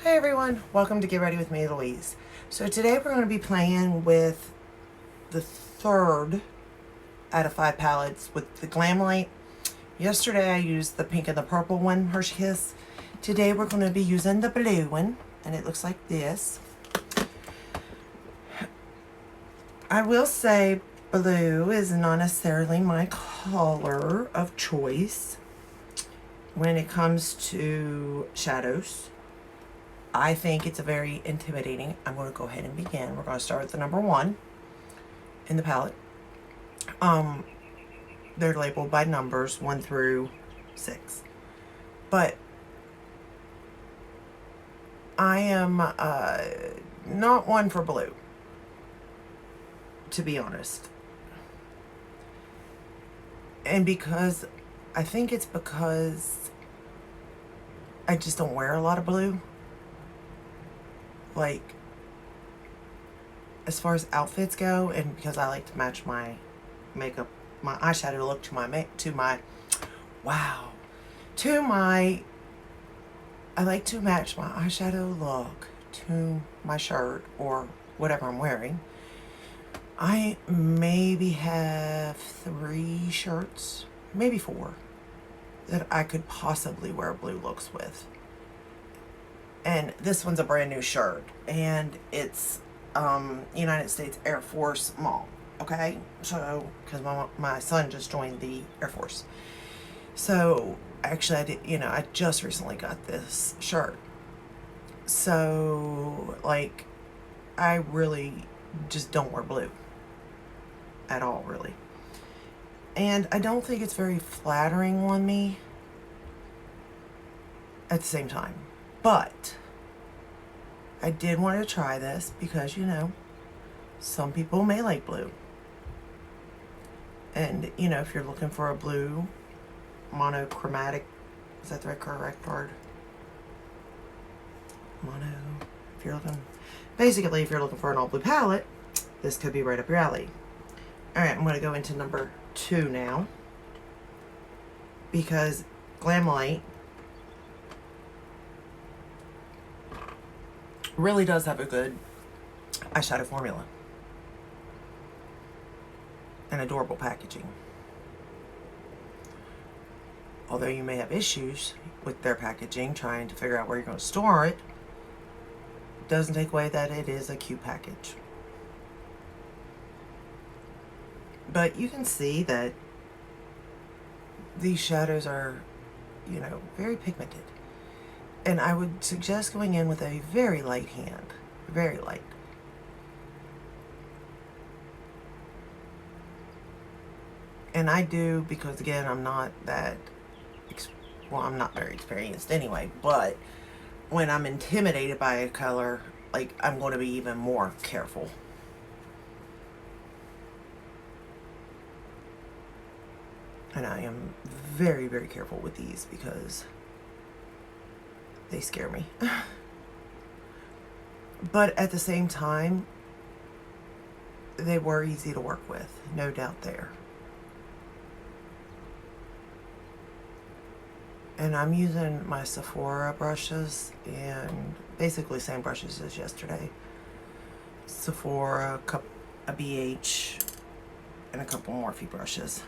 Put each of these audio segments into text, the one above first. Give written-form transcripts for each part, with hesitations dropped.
Hey everyone, welcome to Get Ready with me, Louise. So today we're going to be playing with the third out of 5 palettes with the Glamlite. Yesterday I used the pink and the purple one, Hershey'S. Today we're going to be using the blue one, and it looks like this. I will say blue is not necessarily my color of choice when it comes to shadows. I think it's a very intimidating. I'm going to go ahead and begin. We're going to start with the number 1 in the palette. They're labeled by numbers 1 through 6. But I am not one for blue, to be honest. And I think it's because I just don't wear a lot of blue. Like, as far as outfits go, and because I like to match my makeup, my eyeshadow look I like to match my eyeshadow look to my shirt or whatever I'm wearing. I maybe have 3 shirts, maybe 4, that I could possibly wear blue looks with. And this one's a brand new shirt, and it's United States Air Force Mall. Okay, so because my son just joined the Air Force, so actually I just recently got this shirt. So like, I really just don't wear blue at all, really, and I don't think it's very flattering on me at the same time. But I did want to try this because, some people may like blue. And, if you're looking for a blue monochromatic, is that the correct word? If you're looking for an all blue palette, this could be right up your alley. Alright, I'm going to go into number 2 now, because Glamlite really does have a good eyeshadow formula and adorable packaging. Although you may have issues with their packaging, trying to figure out where you're going to store it, doesn't take away that it is a cute package. But you can see that these shadows are, very pigmented. And I would suggest going in with a very light hand. Very light. And I do, because again, I'm not very experienced anyway, but when I'm intimidated by a color, like, I'm going to be even more careful. And I am very, very careful with these because they scare me. But at the same time, they were easy to work with, no doubt there. And I'm using my Sephora brushes, and basically same brushes as yesterday. Sephora, a BH, and a couple Morphe brushes.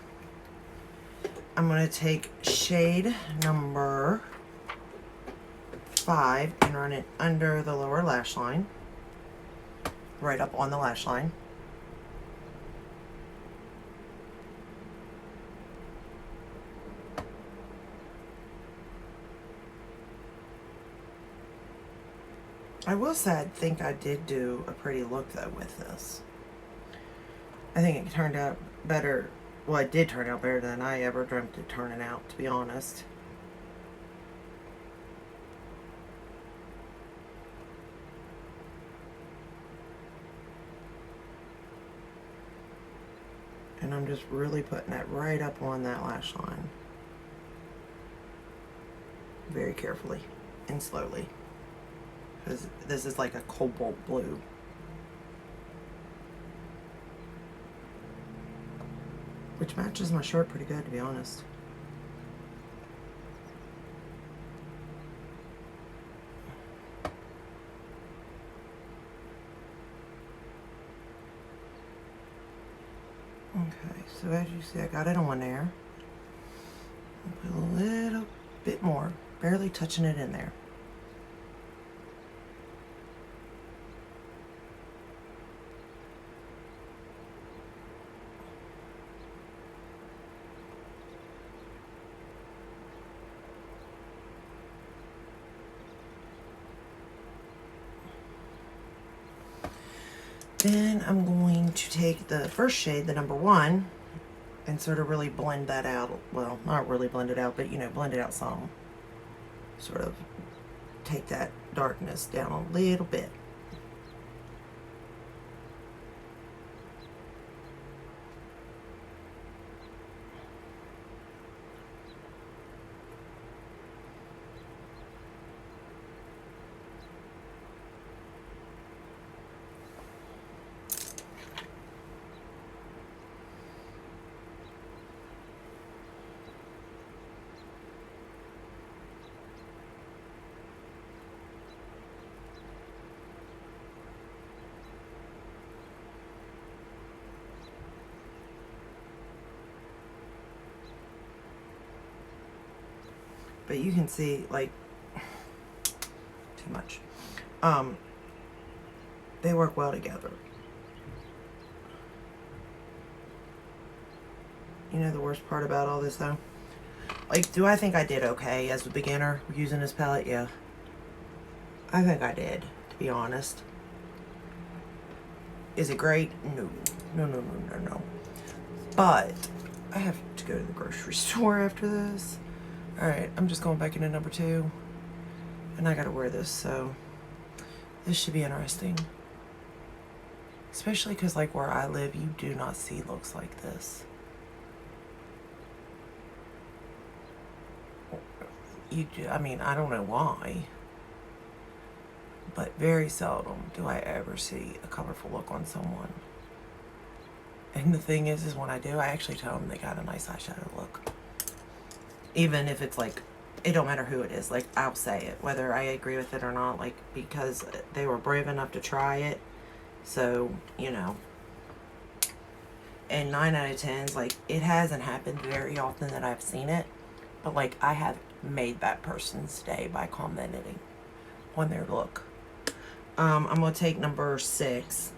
I'm going to take shade number 5 and run it under the lower lash line, right up on the lash line. I will say I think I did do a pretty look though with this. I think it turned out better. Well, it did turn out better than I ever dreamt it turning out, to be honest. And I'm just really putting that right up on that lash line. Very carefully and slowly. Because this is like a cobalt blue. Which matches my shirt pretty good, to be honest. So as you see, I got it on there. I'll put a little bit more, barely touching it in there. Then I'm going to take the first shade, the number 1, and sort of really blend that out. Well, not really blend it out, but you know, blend it out some. Sort of take that darkness down a little bit. But you can see, like, too much. They work well together. You know the worst part about all this, though? Like, do I think I did okay as a beginner using this palette? Yeah. I think I did, to be honest. Is it great? No. No, no, no, no, no. But I have to go to the grocery store after this. Alright, I'm just going back into number 2. And I gotta wear this, so this should be interesting. Especially because, like, where I live, you do not see looks like this. You do, I mean, I don't know why. But very seldom do I ever see a colorful look on someone. And the thing is when I do, I actually tell them they got a nice eyeshadow look. Even if it's like, it don't matter who it is. Like, I'll say it, whether I agree with it or not, like, because they were brave enough to try it. So, you know. And 9 out of 10's, like, it hasn't happened very often that I've seen it. But, like, I have made that person's day by commenting on their look. I'm going to take number 6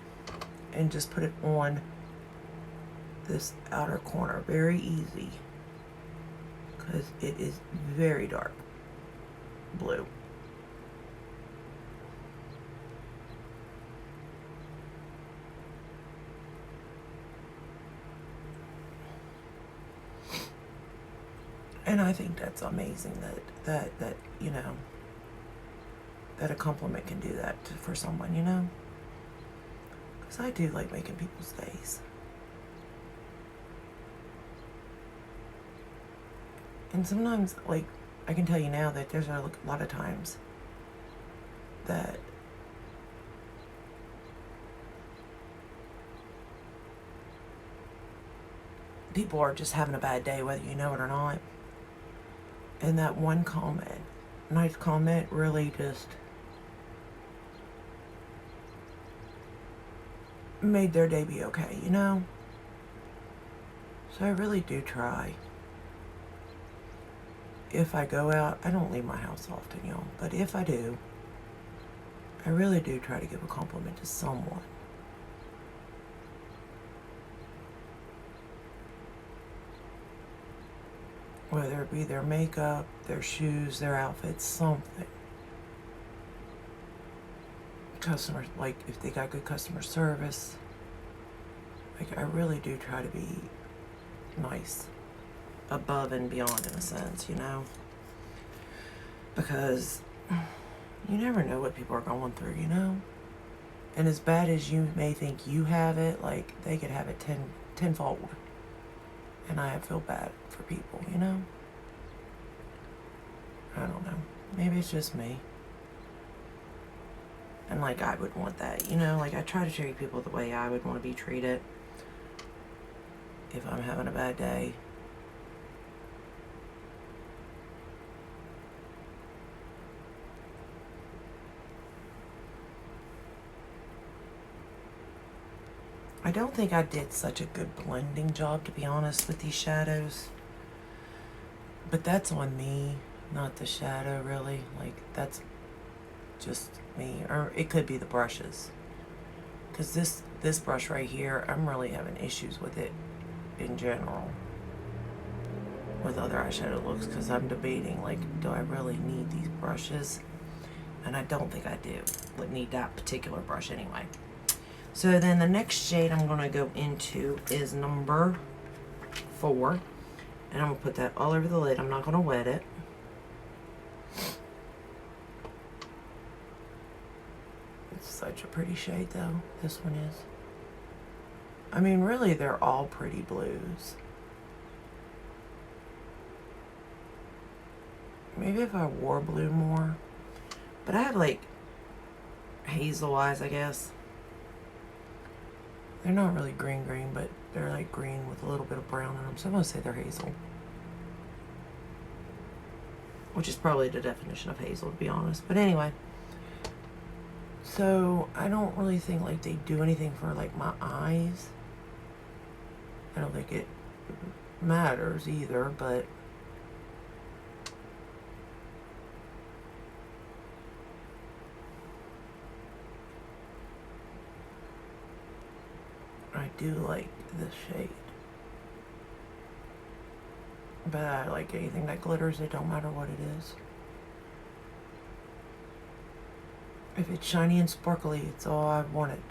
and just put it on this outer corner. Very easy. Because it is very dark blue. And I think that's amazing that you know, that a compliment can do that for someone, you know? Because I do like making people's days. And sometimes, like, I can tell you now that there's a lot of times that people are just having a bad day, whether you know it or not. And that one comment, nice comment, really just made their day be okay, you know? So I really do try. If I go out, I don't leave my house often, y'all, but if I do, I really do try to give a compliment to someone. Whether it be their makeup, their shoes, their outfits, something. Customer, like, if they got good customer service. Like, I really do try to be nice. Above and beyond, in a sense, you know? Because you never know what people are going through, you know? And as bad as you may think you have it, like, they could have it tenfold. And I feel bad for people, you know? I don't know. Maybe it's just me. And, like, I would want that, you know? Like, I try to treat people the way I would want to be treated if I'm having a bad day. I don't think I did such a good blending job, to be honest, with these shadows. But that's on me, not the shadow, really. Like, that's just me. Or it could be the brushes. Because this brush right here, I'm really having issues with it in general. With other eyeshadow looks, because I'm debating, like, do I really need these brushes? And I don't think I do. But need that particular brush anyway. So then the next shade I'm going to go into is number 4. And I'm going to put that all over the lid. I'm not going to wet it. It's such a pretty shade though. This one is. I mean, really, they're all pretty blues. Maybe if I wore blue more. But I have like hazel eyes, I guess. They're not really green, but they're like green with a little bit of brown in them. So I'm going to say they're hazel. Which is probably the definition of hazel, to be honest. But anyway. So I don't really think like they do anything for like my eyes. I don't think it matters either, but I do like this shade. But I like anything that glitters. It don't matter what it is. If it's shiny and sparkly, it's all I wanted.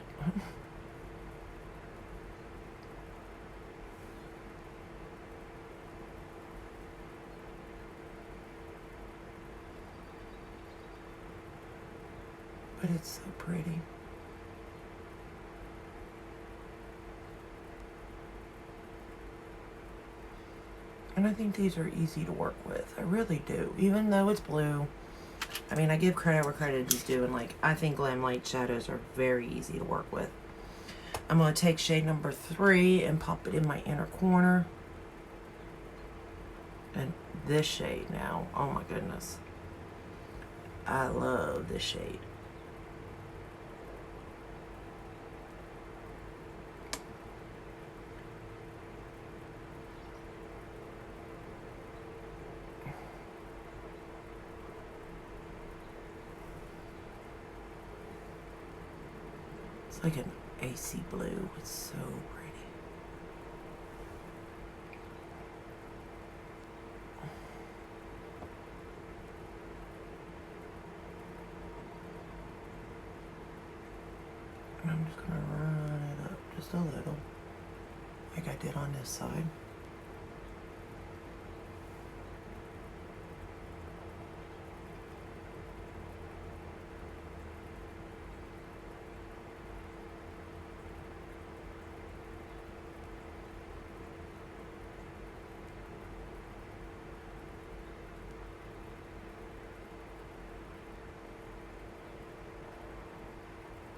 But it's so pretty. And I think these are easy to work with. I really do. Even though it's blue. I mean, I give credit where credit is due. And like, I think Glamlite shadows are very easy to work with. I'm going to take shade number 3 and pop it in my inner corner. And this shade now. Oh my goodness. I love this shade. It's like an icy blue. It's so pretty. And I'm just going to run it up just a little, like I did on this side.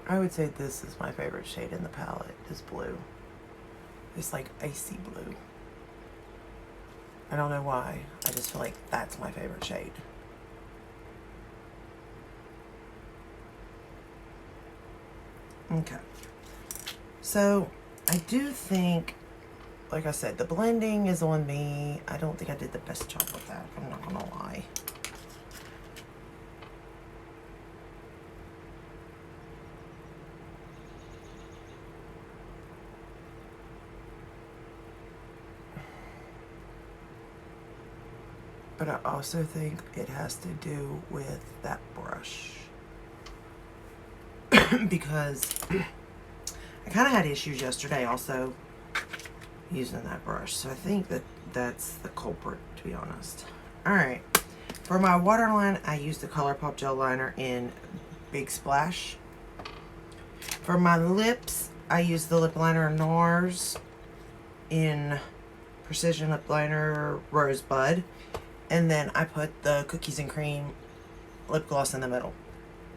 I would say this is my favorite shade in the palette, this blue. It's like icy blue. I don't know why. I just feel like that's my favorite shade. Okay. So, I do think, like I said, the blending is on me. I don't think I did the best job with that. I'm not gonna lie. But I also think it has to do with that brush. Because I kind of had issues yesterday also using that brush. So I think that that's the culprit, to be honest. Alright. For my waterline, I used the ColourPop gel liner in Big Splash. For my lips, I used the lip liner NARS in Precision Lip Liner Rosebud. And then I put the Cookies and Cream lip gloss in the middle.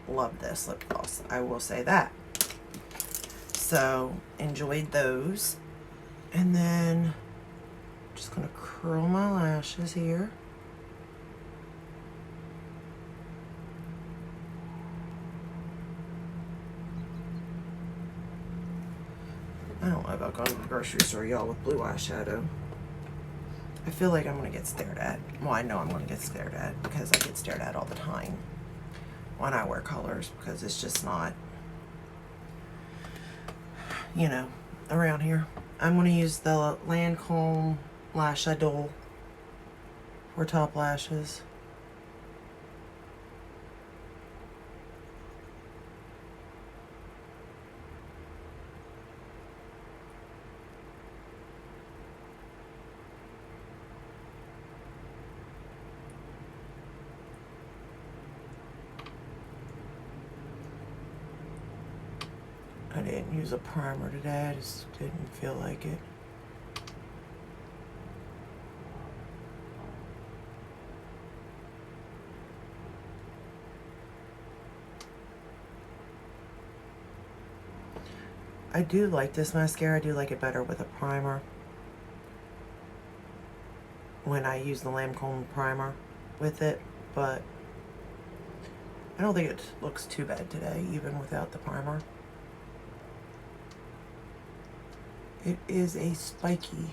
Love this lip gloss, I will say that. So, enjoyed those. And then, just going to curl my lashes here. I don't know about going to the grocery store, y'all, with blue eyeshadow. I feel like I'm going to get stared at. Well, I know I'm going to get stared at because I get stared at all the time when I wear colors, because it's just not, you know, around here. I'm going to use the Lancome Lash Idol for top lashes. I didn't use a primer today, I just didn't feel like it. I do like this mascara. I do like it better with a primer. When I use the Lancome primer with it, but I don't think it looks too bad today, even without the primer. It is a spiky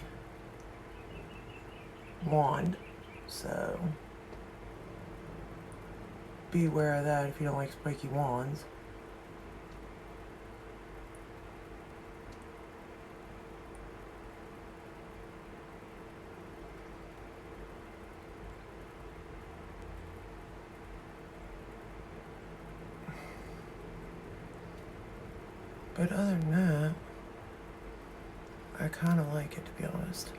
wand, so beware of that if you don't like spiky wands. But other than that, I kind of like it, to be honest.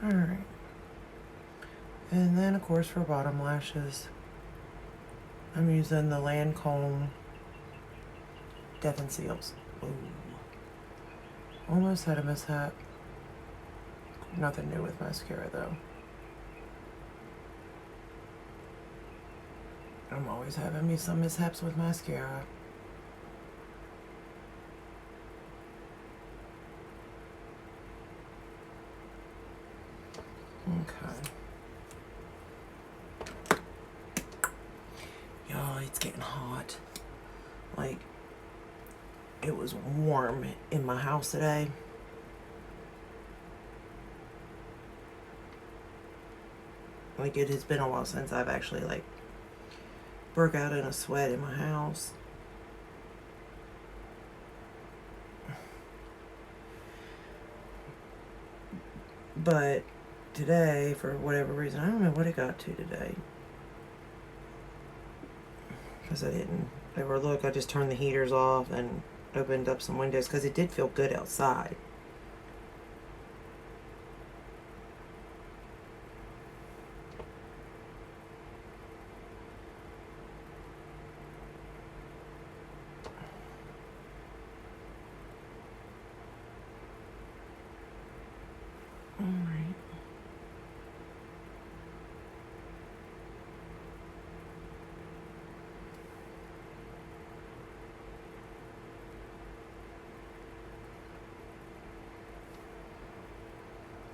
Alright. And then, of course, for bottom lashes, I'm using the Lancome Death and Seals. Ooh. Almost had a mishap. Nothing new with mascara, though. I'm always having me some mishaps with mascara. Okay. Y'all, it's getting hot. Like, it was warm in my house today. Like, it has been a while since I've actually, like, broke out in a sweat in my house. But today, for whatever reason, I don't know what it got to today. Because I didn't ever look. I just turned the heaters off and opened up some windows because it did feel good outside. Alright.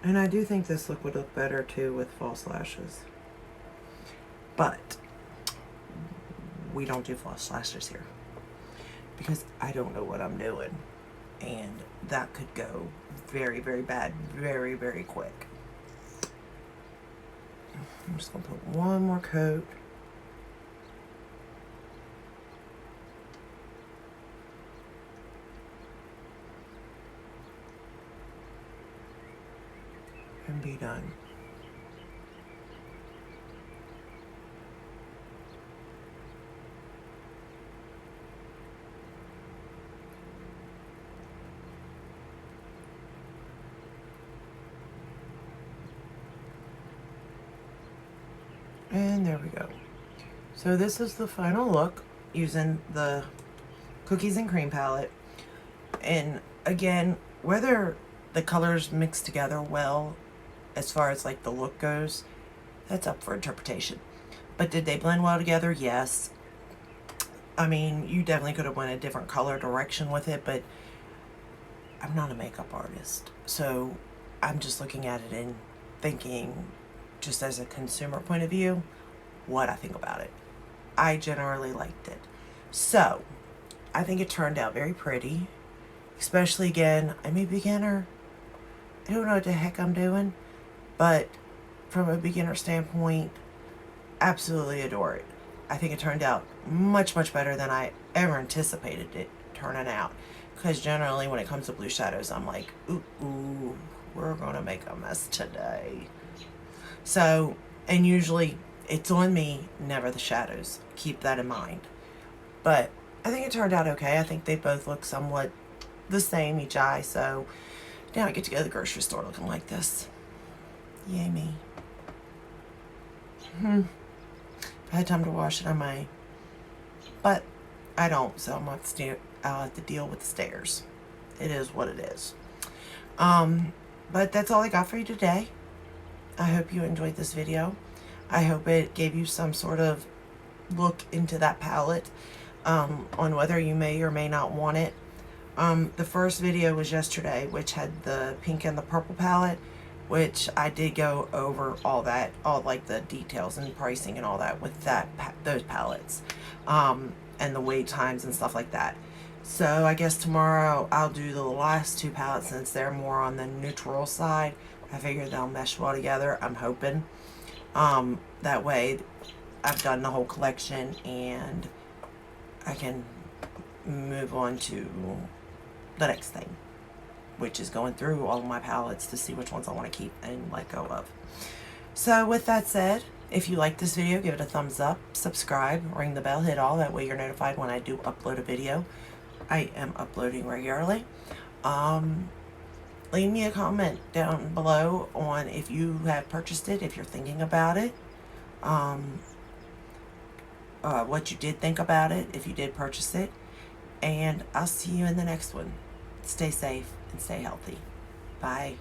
And I do think this look would look better too with false lashes. But we don't do false lashes here because I don't know what I'm doing. And that could go very, very bad, very, very quick. I'm just going to put one more coat. And be done. And there we go. So this is the final look using the Cookies and Cream palette. And again, whether the colors mix together well as far as like the look goes, that's up for interpretation. But did they blend well together? Yes. I mean, you definitely could have went a different color direction with it, but I'm not a makeup artist. So I'm just looking at it and thinking, just as a consumer point of view, what I think about it. I generally liked it. So I think it turned out very pretty. Especially, again, I'm a beginner. I don't know what the heck I'm doing, but from a beginner standpoint, absolutely adore it. I think it turned out much, much better than I ever anticipated it turning out. Because generally when it comes to blue shadows, I'm like, ooh, we're going to make a mess today. So, and usually it's on me, never the shadows. Keep that in mind. But I think it turned out okay. I think they both look somewhat the same each eye, so now I get to go to the grocery store looking like this. Yay me. If I had time to wash it, I might. But I don't, so I'll have to deal with the stairs. It is what it is. But that's all I got for you today. I hope you enjoyed this video. I hope it gave you some sort of look into that palette, on whether you may or may not want it. The first video was yesterday, which had the pink and the purple palette, which I did go over all that, all like the details and pricing and all that with those palettes, and the wait times and stuff like that. So I guess tomorrow I'll do the last two palettes since they're more on the neutral side. I figure they'll mesh well together, I'm hoping. That way I've done the whole collection and I can move on to the next thing, which is going through all of my palettes to see which ones I want to keep and let go of. So with that said, if you like this video, give it a thumbs up, subscribe, ring the bell, hit all, that way you're notified when I do upload a video. I am uploading regularly. Leave me a comment down below on if you have purchased it, if you're thinking about it, what you did think about it, if you did purchase it, and I'll see you in the next one. Stay safe and stay healthy. Bye.